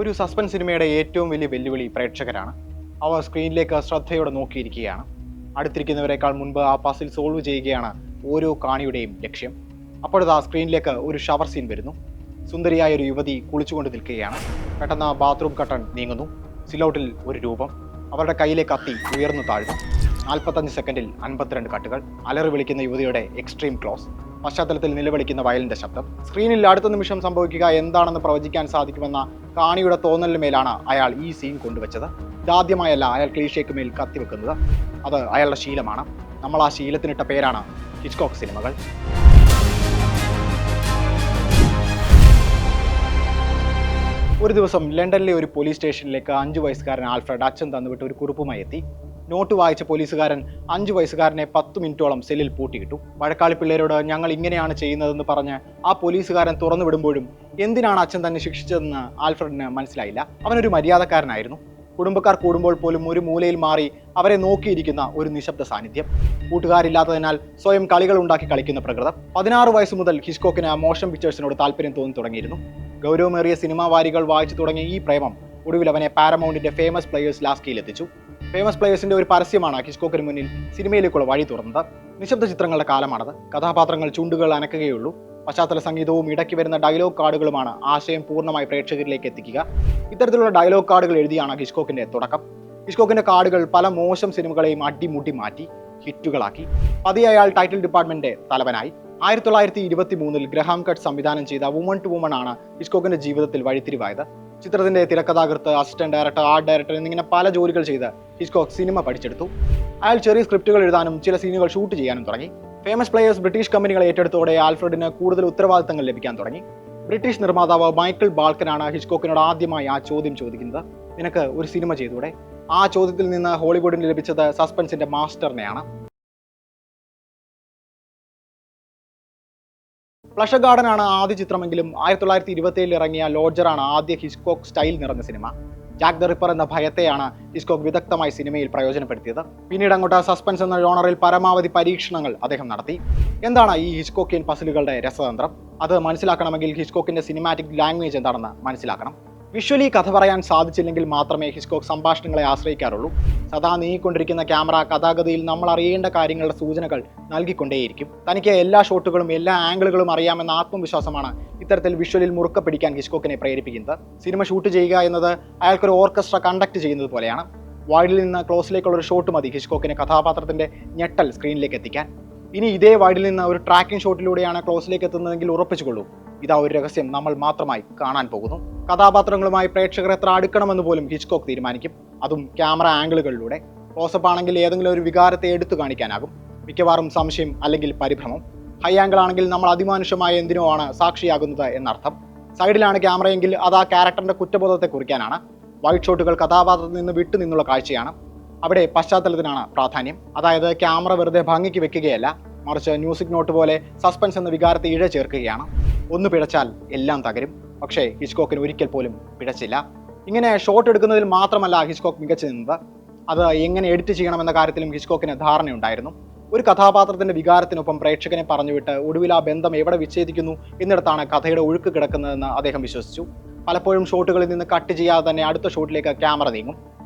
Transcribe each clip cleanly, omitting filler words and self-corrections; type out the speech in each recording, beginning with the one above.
ഒരു സസ്പെൻസ് സിനിമയുടെ ഏറ്റവും വലിയ വെല്ലുവിളി പ്രേക്ഷകരാണ്. അവർ സ്ക്രീനിലേക്ക് ശ്രദ്ധയോടെ നോക്കിയിരിക്കുകയാണ്. അടുത്തിരിക്കുന്നവരെക്കാൾ മുൻപ് ആ പസിൽ സോൾവ് ചെയ്യുകയാണ് ഓരോ കാണിയുടെയും ലക്ഷ്യം. അപ്പോഴത് ആ സ്ക്രീനിലേക്ക് ഒരു ഷവർ സീൻ വരുന്നു. സുന്ദരിയായ ഒരു യുവതി കുളിച്ചുകൊണ്ട് നിൽക്കുകയാണ്. പെട്ടെന്ന് ബാത്റൂം കട്ടൺ നീങ്ങുന്നു. സിലൗട്ടിൽ ഒരു രൂപം, അവരുടെ കയ്യിലെ കത്തി ഉയർന്നു താഴ്ന്നു. 45 സെക്കൻഡിൽ 52 കട്ടുകൾ. അലറി വിളിക്കുന്ന യുവതിയുടെ എക്സ്ട്രീം ക്ലോസ്, പശ്ചാത്തലത്തിൽ നിലവിളിക്കുന്ന വയലിന്റെ ശബ്ദം. സ്ക്രീനിൽ അടുത്ത നിമിഷം സംഭവിക്കുക എന്താണെന്ന് പ്രവചിക്കാൻ സാധിക്കുമെന്ന കാണിയുടെ തോന്നലിന് മേലാണ് അയാൾ ഈ സീൻ കൊണ്ടുവച്ചത്. ഇതാദ്യമായല്ല അയാൾ ക്ലീഷയ്ക്ക് മേൽ കത്തിവെക്കുന്നത്. അത് അയാളുടെ ശീലമാണ്. നമ്മൾ ആ ശീലത്തിനിട്ട പേരാണ് ഹിച്ച്കോക്ക് സിനിമകൾ. ഒരു ദിവസം ലണ്ടനിലെ ഒരു പോലീസ് സ്റ്റേഷനിലേക്ക് 5 വയസ്സുകാരൻ ആൽഫ്രഡ് അച്ഛൻ തന്നുവിട്ട് ഒരു കുറിപ്പുമായി എത്തി. നോട്ട് വായിച്ച പോലീസുകാരൻ 5 വയസ്സുകാരനെ 10 മിനിറ്റോളം സെല്ലിൽ പൂട്ടിയിട്ടു. വഴക്കാളി പിള്ളേരോട് ഞങ്ങൾ ഇങ്ങനെയാണ് ചെയ്യുന്നതെന്ന് പറഞ്ഞ് ആ പോലീസുകാരൻ തുറന്നു വിടുമ്പോഴും എന്തിനാണ് അച്ഛൻ തന്നെ ശിക്ഷിച്ചതെന്ന് ആൽഫ്രഡിന് മനസ്സിലായില്ല. അവനൊരു മര്യാദക്കാരനായിരുന്നു. കുടുംബക്കാർ കൂടുമ്പോൾ പോലും ഒരു മൂലയിൽ മാറി അവരെ നോക്കിയിരിക്കുന്ന ഒരു നിശബ്ദ സാന്നിധ്യം. കൂട്ടുകാരില്ലാത്തതിനാൽ സ്വയം കളികൾ ഉണ്ടാക്കി കളിക്കുന്ന പ്രകൃതം. 16 വയസ്സ് മുതൽ ഹിച്ച്കോക്കിന് മോഷൻ പിക്ചേഴ്സിനോട് താല്പര്യം തോന്നി തുടങ്ങിയിരുന്നു. ഗൗരവമേറിയ സിനിമാ വാരികൾ വായിച്ചു തുടങ്ങിയ ഈ പ്രേമം ഒടുവിൽ അവനെ പാരമൗണ്ടിന്റെ ഫേമസ് പ്ലേയേഴ്സ് ലാസ്കിയിൽ എത്തിച്ചു. ഫേമസ് പ്ലേയേഴ്സിന്റെ ഒരു പരസ്യമാണ് ഹിച്ച്കോക്കിന് മുന്നിൽ സിനിമയിലേക്കുള്ള വഴി തുറന്നത്. നിശബ്ദ ചിത്രങ്ങളുടെ കാലമാണത്. കഥാപാത്രങ്ങൾ ചുണ്ടുകൾ അനക്കുകയുള്ളൂ. പശ്ചാത്തല സംഗീതവും ഇടയ്ക്ക് വരുന്ന ഡയലോഗ് കാർഡുകളുമാണ് ആശയം പൂർണ്ണമായി പ്രേക്ഷകരിലേക്ക് എത്തിക്കുക. ഇത്തരത്തിലുള്ള ഡയലോഗ് കാർഡുകൾ എഴുതിയാണ് ഹിച്ച്കോക്കിന്റെ തുടക്കം. ഹിച്ച്കോക്കിന്റെ കാർഡുകൾ പല മോശം സിനിമകളെയും അടിമുട്ടി മാറ്റി ഹിറ്റുകളാക്കി. പതിയെ അയാൾ ടൈറ്റിൽ ഡിപ്പാർട്ട്മെന്റിന്റെ തലവനായി. 1923 ഗ്രഹാം കട്ട് സംവിധാനം ചെയ്ത വുമൺ ടു വുമൺ ആണ് ഹിച്ച്കോക്കിന്റെ ജീവിതത്തിൽ വഴിത്തിരിവായത്. ചിത്രത്തിന്റെ തിരക്കഥാകൃത്ത്, അസിസ്റ്റന്റ് ഡയറക്ടർ, ആർട്ട് ഡയറക്ടർ എന്നിങ്ങനെ പല ജോലികൾ ചെയ്ത് ഹിച്ച്കോക്ക് സിനിമ പഠിച്ചെടുത്തു. അയാൾ ചെറിയ സ്ക്രിപ്റ്റുകൾ എഴുതാനും ചില സീനുകൾ ഷൂട്ട് ചെയ്യാനും തുടങ്ങി. ഫേമസ് പ്ലേയേഴ്സ് ബ്രിട്ടീഷ് കമ്പനികളെ ഏറ്റെടുത്തോടെ ആൽഫ്രഡിന് കൂടുതൽ ഉത്തരവാദിത്തങ്ങൾ ലഭിക്കാൻ തുടങ്ങി. ബ്രിട്ടീഷ് നിർമ്മാതാവ് മൈക്കിൾ ബാൾക്കനാണ് ഹിച്ച്കോക്കിനോട് ആദ്യമായി ആ ചോദ്യം ചോദിക്കുന്നത്. നിനക്ക് ഒരു സിനിമ ചെയ്തൂടെ? ആ ചോദ്യത്തിൽ നിന്ന് ഹോളിവുഡിന് ലഭിച്ചത് സസ്പെൻസിന്റെ മാസ്റ്ററിനെയാണ്. ഫ്ലഷ് ഗാർഡൻ ആണ് ആദ്യ ചിത്രമെങ്കിലും 1927 ഇറങ്ങിയ ലോഡ്ജറാണ് ആദ്യ ഹിച്ച്കോക്ക് സ്റ്റൈൽ നിറഞ്ഞ സിനിമ. ജാക്ക് ദ റിപ്പർ എന്ന ഭയത്തെയാണ് ഹിച്ച്കോക്ക് വിദഗ്ധമായി സിനിമയിൽ പ്രയോജനപ്പെടുത്തിയത്. പിന്നീട് അങ്ങോട്ട് സസ്പെൻസ് എന്ന ജോണറിൽ പരമാവധി പരീക്ഷണങ്ങൾ അദ്ദേഹം നടത്തി. എന്താണ് ഈ ഹിച്ച്കോക്കിയൻ പസിലുകളുടെ രസതന്ത്രം? അത് മനസ്സിലാക്കണമെങ്കിൽ ഹിച്ച്കോക്കിന്റെ സിനിമാറ്റിക് ലാംഗ്വേജ് എന്താണെന്ന് മനസ്സിലാക്കണം. വിഷ്വലി കഥ പറയാൻ സാധിച്ചില്ലെങ്കിൽ മാത്രമേ ഹിച്ച്കോക്ക് സംഭാഷണങ്ങളെ ആശ്രയിക്കാറുള്ളൂ. സദാ നീങ്ങിക്കൊണ്ടിരിക്കുന്ന ക്യാമറ കഥാഗതിയിൽ നമ്മൾ അറിയേണ്ട കാര്യങ്ങളുടെ സൂചനകൾ നൽകിക്കൊണ്ടേയിരിക്കും. തനിക്ക് എല്ലാ ഷോട്ടുകളും എല്ലാ ആംഗിളുകളും അറിയാമെന്ന ആത്മവിശ്വാസമാണ് ഇത്തരത്തിൽ വിഷ്വലിൽ മുറുക്ക പിടിക്കാൻ ഹിച്ച്കോക്കിനെ പ്രേരിപ്പിക്കുന്നത്. സിനിമ ഷൂട്ട് ചെയ്യുക എന്നത് അയാൾക്കൊരു ഓർക്കസ്ട്ര കണ്ടക്ട് ചെയ്യുന്നത് പോലെയാണ്. വൈഡിൽ നിന്ന് ക്ലോസിലേക്കുള്ള ഒരു ഷോട്ട് മതി ഹിച്ച്കോക്കിന് കഥാപാത്രത്തിന്റെ ഞെട്ടൽ സ്ക്രീനിലേക്ക് എത്തിക്കാൻ. ഇനി ഇതേ വൈഡിൽ നിന്ന് ഒരു ട്രാക്കിംഗ് ഷോട്ടിലൂടെയാണ് ക്ലോസിലേക്ക് എത്തുന്നതെങ്കിൽ ഉറപ്പിച്ചുകൊള്ളൂ, ഇതാ ഒരു രഹസ്യം നമ്മൾ മാത്രമായി കാണാൻ പോകുന്നു. കഥാപാത്രങ്ങളുമായി പ്രേക്ഷകർ എത്ര അടുക്കണമെന്ന് പോലും ഹിച്ച്കോക്ക് തീരുമാനിക്കും. അതും ക്യാമറ ആംഗിളുകളിലൂടെ. ക്ലോസപ്പ് ആണെങ്കിൽ ഏതെങ്കിലും ഒരു വികാരത്തെ എടുത്തു കാണിക്കാനാകും, മിക്കവാറും സംശയം അല്ലെങ്കിൽ പരിഭ്രമം. ഹൈ ആംഗിൾ ആണെങ്കിൽ നമ്മൾ അതിമാനുഷമായ എന്തിനോ ആണ് സാക്ഷിയാകുന്നത് എന്നർത്ഥം. സൈഡിലാണ് ക്യാമറയെങ്കിൽ അത് ആ ക്യാരക്ടറിന്റെ കുറ്റബോധത്തെ കുറിക്കാനാണ്. വൈഡ് ഷോട്ടുകൾ കഥാപാത്രത്തിൽ നിന്ന് വിട്ടു നിന്നുള്ള കാഴ്ചയാണ്. അവിടെ പശ്ചാത്തലത്തിനാണ് പ്രാധാന്യം. അതായത് ക്യാമറ വെറുതെ ഭംഗിക്ക് വെക്കുകയല്ല, മറിച്ച് മ്യൂസിക് നോട്ട് പോലെ സസ്പെൻസ് എന്ന വികാരത്തെ ഇഴ ചേർക്കുകയാണ്. ഒന്ന് പിഴച്ചാൽ എല്ലാം തകരും. പക്ഷേ ഹിച്ച്കോക്കിന് ഒരിക്കൽ പോലും പിഴച്ചില്ല. ഇങ്ങനെ ഷോട്ട് എടുക്കുന്നതിൽ മാത്രമല്ല ഹിച്ച്കോക്ക് മികച്ചു നിന്നത്, അത് എങ്ങനെ എഡിറ്റ് ചെയ്യണമെന്ന കാര്യത്തിലും ഹിച്ച്കോക്കിന് ധാരണയുണ്ടായിരുന്നു. ഒരു കഥാപാത്രത്തിന്റെ വികാരത്തിനൊപ്പം പ്രേക്ഷകനെ പറഞ്ഞുവിട്ട് ഒടുവിൽ ആ ബന്ധം എവിടെ വിച്ഛേദിക്കുന്നു എന്നിടത്താണ് കഥയുടെ ഒഴുക്ക് കിടക്കുന്നതെന്ന് അദ്ദേഹം വിശ്വസിച്ചു. പലപ്പോഴും ഷോട്ടുകളിൽ നിന്ന് കട്ട് ചെയ്യാതെ തന്നെ അടുത്ത ഷോട്ടിലേക്ക് ക്യാമറ നീങ്ങും.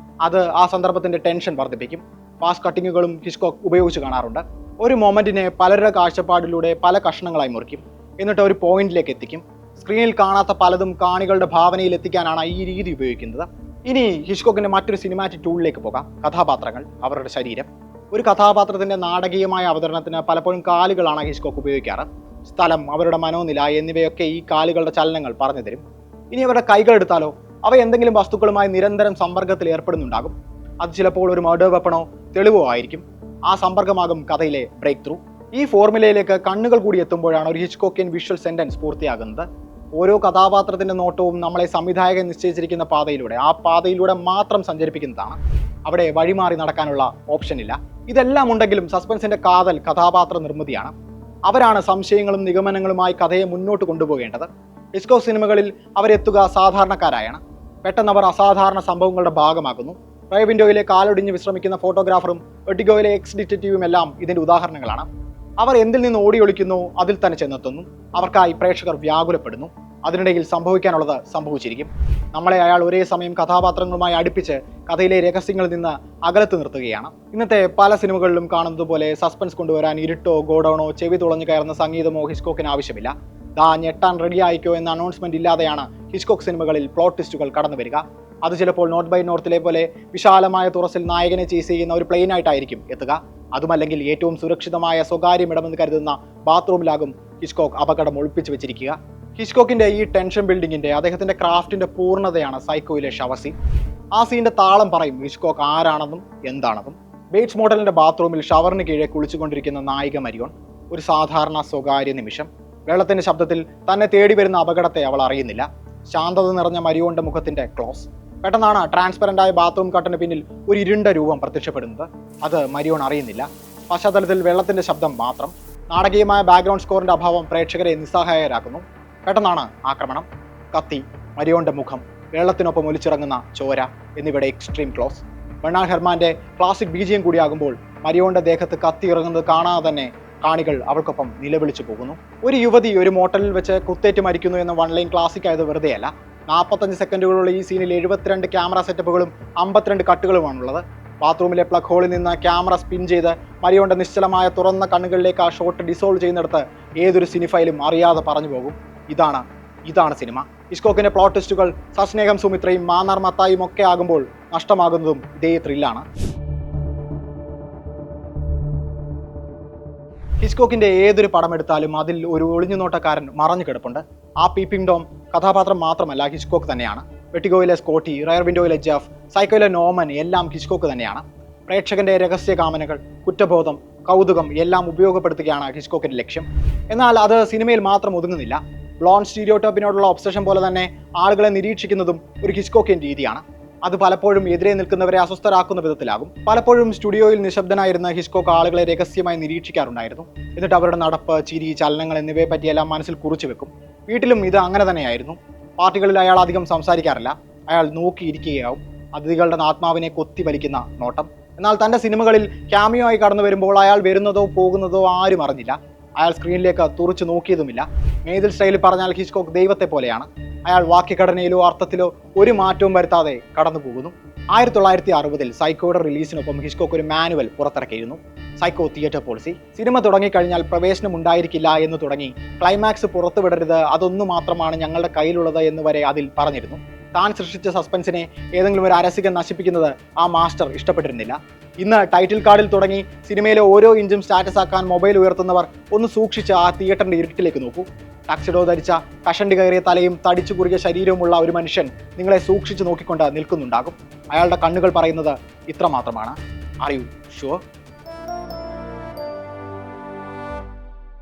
അത് ആ സന്ദർഭത്തിന്റെ ടെൻഷൻ വർദ്ധിപ്പിക്കും. ഫാസ്റ്റ് കട്ടിങ്ങുകളും ഹിച്ച്കോക്ക് ഉപയോഗിച്ച് കാണാറുണ്ട്. ഒരു മൊമെന്റിനെ പലരുടെ കാഴ്ചപ്പാടിലൂടെ പല കഷ്ണങ്ങളായി മുറിക്കും, എന്നിട്ട് ഒരു പോയിന്റിലേക്ക് എത്തിക്കും. സ്ക്രീനിൽ കാണാത്ത പലതും കാണികളുടെ ഭാവനയിൽ എത്തിക്കാനാണ് ഈ രീതി ഉപയോഗിക്കുന്നത്. ഇനി ഹിച്ച്കോക്കിന്റെ മറ്റൊരു സിനിമാറ്റിക് ടൂളിലേക്ക് പോകാം. കഥാപാത്രങ്ങൾ, അവരുടെ ശരീരം. ഒരു കഥാപാത്രത്തിന്റെ നാടകീയമായ അവതരണത്തിന് പലപ്പോഴും കാലുകളാണ് ഹിച്ച്കോക്ക് ഉപയോഗിക്കാറ്. സ്ഥലം, അവരുടെ മനോനില എന്നിവയൊക്കെ ഈ കാലുകളുടെ ചലനങ്ങൾ പറഞ്ഞു തരും. ഇനി അവരുടെ കൈകൾ എടുത്താലോ, അവ എന്തെങ്കിലും വസ്തുക്കളുമായി നിരന്തരം സമ്പർക്കത്തിൽ ഏർപ്പെടുന്നുണ്ടാകും. അത് ചിലപ്പോൾ ഒരു മർഡർ വെപ്പണോ തെളിവോ ആയിരിക്കും. ആ സമ്പർക്കമാകും കഥയിലെ ബ്രേക്ക് ത്രൂ. ഈ ഫോർമുലയിലേക്ക് കണ്ണുകൾ കൂടി എത്തുമ്പോഴാണ് ഒരു ഹിച്ച്കോക്കിയൻ വിഷ്വൽ സെന്റൻസ് പൂർത്തിയാകുന്നത്. ഓരോ കഥാപാത്രത്തിന്റെ നോട്ടവും നമ്മളെ സംവിധായകൻ നിശ്ചയിച്ചിരിക്കുന്ന പാതയിലൂടെ, ആ പാതയിലൂടെ മാത്രം സഞ്ചരിപ്പിക്കുന്നതാണ്. അവിടെ വഴിമാറി നടക്കാനുള്ള ഓപ്ഷൻ ഇല്ല. ഇതെല്ലാം ഉണ്ടെങ്കിലും സസ്പെൻസിന്റെ കാതൽ കഥാപാത്ര നിർമ്മിതിയാണ്. അവരാണ് സംശയങ്ങളും നിഗമനങ്ങളുമായി കഥയെ മുന്നോട്ട് കൊണ്ടുപോകേണ്ടത്. ഹിച്ച്കോക്ക് സിനിമകളിൽ അവരെത്തുക സാധാരണക്കാരായാണ്. പെട്ടെന്ന് അവർ അസാധാരണ സംഭവങ്ങളുടെ ഭാഗമാകുന്നു. റേ വിൻഡോയിലെ കാലൊടിഞ്ഞ് വിശ്രമിക്കുന്ന ഫോട്ടോഗ്രാഫറും വെർട്ടിഗോയിലെ എക്സ് ഡിറ്റക്റ്റീവും എല്ലാം ഇതിന്റെ ഉദാഹരണങ്ങളാണ്. അവർ എന്തിൽ നിന്ന് ഓടിയൊളിക്കുന്നു അതിൽ തന്നെ ചെന്നെത്തുന്നു. അവർക്കായി പ്രേക്ഷകർ വ്യാകുലപ്പെടുന്നു. അതിനിടയിൽ സംഭവിക്കാനുള്ളത് സംഭവിച്ചിരിക്കും. നമ്മളെ അയാൾ ഒരേ സമയം കഥാപാത്രങ്ങളുമായി അടുപ്പിച്ച് കഥയിലെ രഹസ്യങ്ങളിൽ നിന്ന് അകലത്ത് നിർത്തുകയാണ്. ഇന്നത്തെ പല സിനിമകളിലും കാണുന്നത് പോലെ സസ്പെൻസ് കൊണ്ടുവരാൻ ഇരുട്ടോ ഗോഡൌണോ ചെവി തുളഞ്ഞു കയറുന്ന സംഗീതമോ ഹിച്ച്കോക്കിന് ആവശ്യമില്ല. ദാ ഞെട്ടാൻ റെഡി ആയിക്കോ എന്ന അനൗൺസ്മെന്റ് ഇല്ലാതെയാണ് ഹിച്ച്കോക്ക് സിനിമകളിൽ പ്ലോട്ട് ട്വിസ്റ്റുകൾ കടന്നു വരിക. അത് ചിലപ്പോൾ നോർത്ത് ബൈ നോർത്തിലെ പോലെ വിശാലമായ തുറസിൽ നായകനെ ചേസ് ചെയ്യുന്ന ഒരു പ്ലെയിൻ ആയിട്ടായിരിക്കും എത്തുക. അതുമല്ലെങ്കിൽ ഏറ്റവും സുരക്ഷിതമായ സ്വകാര്യമിടമെന്ന് കരുതുന്ന ബാത്റൂമിലാകും ഹിച്ച്കോക്ക് അപകടം ഒളിപ്പിച്ചു വെച്ചിരിക്കുക. ഹിച്ച്കോക്കിന്റെ ഈ ടെൻഷൻ ബിൽഡിങ്ങിന്റെ അദ്ദേഹത്തിന്റെ ക്രാഫ്റ്റിന്റെ പൂർണ്ണതയാണ് സൈക്കോയിലെ ഷവസി. ആ സീന്റെ താളം പറയും ഹിച്ച്കോക്ക് ആരാണെന്നും എന്താണെന്നും. ബേറ്റ്സ് മോഡലിന്റെ ബാത്റൂമിൽ ഷവറിന് കീഴെ കുളിച്ചുകൊണ്ടിരിക്കുന്ന നായിക മരിയോൺ. ഒരു സാധാരണ സ്വകാര്യ നിമിഷം. വെള്ളത്തിന്റെ ശബ്ദത്തിൽ തന്നെ തേടി വരുന്ന അപകടത്തെ അവൾ അറിയുന്നില്ല. ശാന്തത നിറഞ്ഞ മരിയോന്റെ മുഖത്തിന്റെ ക്ലോസ്. പെട്ടെന്നാണ് ട്രാൻസ്പെറന്റ് ആയ ബാത്റൂം കട്ടന് പിന്നിൽ ഒരു ഇരുണ്ട രൂപം പ്രത്യക്ഷപ്പെടുന്നത്. അത് മരിയോൺ അറിയുന്നില്ല. പശ്ചാത്തലത്തിൽ വെള്ളത്തിന്റെ ശബ്ദം മാത്രം. നാടകീയമായ ബാക്ക്ഗ്രൗണ്ട് സ്കോറിന്റെ അഭാവം പ്രേക്ഷകരെ നിസ്സഹായരാക്കുന്നു. പെട്ടെന്നാണ് ആക്രമണം. കത്തി, മരിയോന്റെ മുഖം, വെള്ളത്തിനൊപ്പം ഒലിച്ചിറങ്ങുന്ന ചോര എന്നിവയുടെ എക്സ്ട്രീം ക്ലോസ്. ബെർണാഡ് ഹെർമാന്റെ ക്ലാസിക് ബീജിയം കൂടിയാകുമ്പോൾ മരിയോന്റെ ദേഹത്ത് കത്തി ഇറങ്ങുന്നത് കാണാതെ തന്നെ കാണികൾ അവൾക്കൊപ്പം നിലവിളിച്ചു പോകുന്നു. ഒരു യുവതി ഒരു മോട്ടലിൽ വെച്ച് കുത്തേറ്റ് മരിക്കുന്നു എന്ന വൺ ലൈൻ ക്ലാസിക് ആയത് വെറുതെയല്ല. 45 സെക്കൻഡുകളുള്ള ഈ സീനിൽ 72 ക്യാമറ സെറ്റപ്പുകളും 52 കട്ടുകളുമാണുള്ളത്. ബാത്റൂമിലെ പ്ലഗ് ഹോളിൽ നിന്ന് ക്യാമറ സ്പിൻ ചെയ്ത് മരിയോന്റെ നിശ്ചലമായ തുറന്ന കണ്ണുകളിലേക്ക് ആ ഷോട്ട് ഡിസോൾവ് ചെയ്യുന്നിടത്ത് ഏതൊരു സിനിഫയിലും അറിയാതെ പറഞ്ഞു പോകും, ഇതാണ് സിനിമ. ഹിച്ച്കോക്കിന്റെ പ്ലോട്ട് ട്വിസ്റ്റുകൾ സസ്നേഹം സുമിത്രയും മാന്നാർ മത്തായും ഒക്കെ ആകുമ്പോൾ നഷ്ടമാകുന്നതും ഇതേ ത്രില്ലാണ്. ഹിച്ച്കോക്കിന്റെ ഏതൊരു പടം എടുത്താലും അതിൽ ഒരു ഒളിഞ്ഞുനോട്ടക്കാരൻ മറഞ്ഞു കിടപ്പുണ്ട്. ആ പീപ്പിംഗ് ടോം കഥാപാത്രം മാത്രമല്ല, ഹിച്ച്കോക്ക് തന്നെയാണ്. വെട്ടിഗോയിലെ സ്കോട്ടി, റയർ വിൻഡോയിലെ ജെഫ്, സൈക്കോയിലെ നോമൻ എല്ലാം ഹിച്ച്കോക്ക് തന്നെയാണ്. പ്രേക്ഷകന്റെ രഹസ്യ കാമനകൾ, കുറ്റബോധം, കൗതുകം എല്ലാം ഉപയോഗപ്പെടുത്തുകയാണ് ഹിച്ച്കോക്കിന്റെ ലക്ഷ്യം. എന്നാൽ അത് സിനിമയിൽ മാത്രം ഒതുങ്ങുന്നില്ല. ബ്ലോണ്ട് സ്റ്റീരിയോടൈപ്പിനോടുള്ള ഒബ്സഷൻ പോലെ തന്നെ ആളുകളെ നിരീക്ഷിക്കുന്നതും ഒരു ഹിച്ച്കോക്കിയൻ രീതിയാണ്. അത് പലപ്പോഴും എതിരെ നിൽക്കുന്നവരെ അസ്വസ്ഥരാക്കുന്ന വിധത്തിലാകും. പലപ്പോഴും സ്റ്റുഡിയോയിൽ നിശബ്ദനായിരുന്ന ഹിച്ച്കോക്ക് ആളുകളെ രഹസ്യമായി നിരീക്ഷിക്കാറുണ്ടായിരുന്നു. എന്നിട്ട് അവരുടെ നടപ്പ്, ചിരി, ചലനങ്ങൾ എന്നിവയെ പറ്റിയെല്ലാം മനസ്സിൽ കുറിച്ചു വെക്കും. വീട്ടിലും ഇത് അങ്ങനെ തന്നെയായിരുന്നു. പാർട്ടികളിൽ അയാൾ അധികം സംസാരിക്കാറില്ല. അയാൾ നോക്കിയിരിക്കുകയാവും. അതിഥികളുടെ ആത്മാവിനെ കൊത്തി വലിക്കുന്ന നോട്ടം. എന്നാൽ തൻ്റെ സിനിമകളിൽ ക്യാമിയോ ആയി കടന്നു വരുമ്പോൾ അയാൾ വരുന്നതോ പോകുന്നതോ ആരും അറിഞ്ഞില്ല. അയാൾ സ്ക്രീനിലേക്ക് തുറച്ചു നോക്കിയതുമില്ല. മേതിൽ സ്റ്റൈലിൽ പറഞ്ഞാൽ ഹിച്ച്കോക്ക് ദൈവത്തെ പോലെയാണ്. അയാൾ വാക്യഘടനയിലോ അർത്ഥത്തിലോ ഒരു മാറ്റവും വരുത്താതെ കടന്നു പോകുന്നു. 1960-ൽ സൈക്കോയുടെ റിലീസിനൊപ്പം ഹിച്ച്കോക്ക് ഒരു മാനുവൽ പുറത്തിറക്കിയിരുന്നു, സൈക്കോ തിയേറ്റർ പോളിസി. സിനിമ തുടങ്ങിക്കഴിഞ്ഞാൽ പ്രവേശനം ഉണ്ടായിരിക്കില്ല എന്ന് തുടങ്ങി ക്ലൈമാക്സ് പുറത്തുവിടരുത്, അതൊന്നു മാത്രമാണ് ഞങ്ങളുടെ കയ്യിലുള്ളത് എന്ന് വരെ അതിൽ പറഞ്ഞിരുന്നു. താൻ സൃഷ്ടിച്ച സസ്പെൻസിനെ ഏതെങ്കിലും ഒരു അരസികൻ നശിപ്പിക്കുന്നത് ആ മാസ്റ്റർ ഇഷ്ടപ്പെട്ടിരുന്നില്ല. ഇന്ന് ടൈറ്റിൽ കാർഡിൽ തുടങ്ങി സിനിമയിലെ ഓരോ ഇഞ്ചും സ്റ്റാറ്റസ് ആക്കാൻ മൊബൈൽ ഉയർത്തുന്നവർ ഒന്ന് സൂക്ഷിച്ച് ആ തിയേറ്ററിന്റെ ഇരുട്ടിലേക്ക് നോക്കൂ. ടക്സിഡോ ധരിച്ച കഷണ്ടി കയറിയ തലയും തടിച്ചു കുറുകിയ ശരീരവുമുള്ള ഒരു മനുഷ്യൻ നിങ്ങളെ സൂക്ഷിച്ചു നോക്കിക്കൊണ്ട് നിൽക്കുന്നുണ്ടാകും. അയാളുടെ കണ്ണുകൾ പറയുന്നത് ഇത്ര മാത്രമാണ്: ആർ യു ഷുവർ?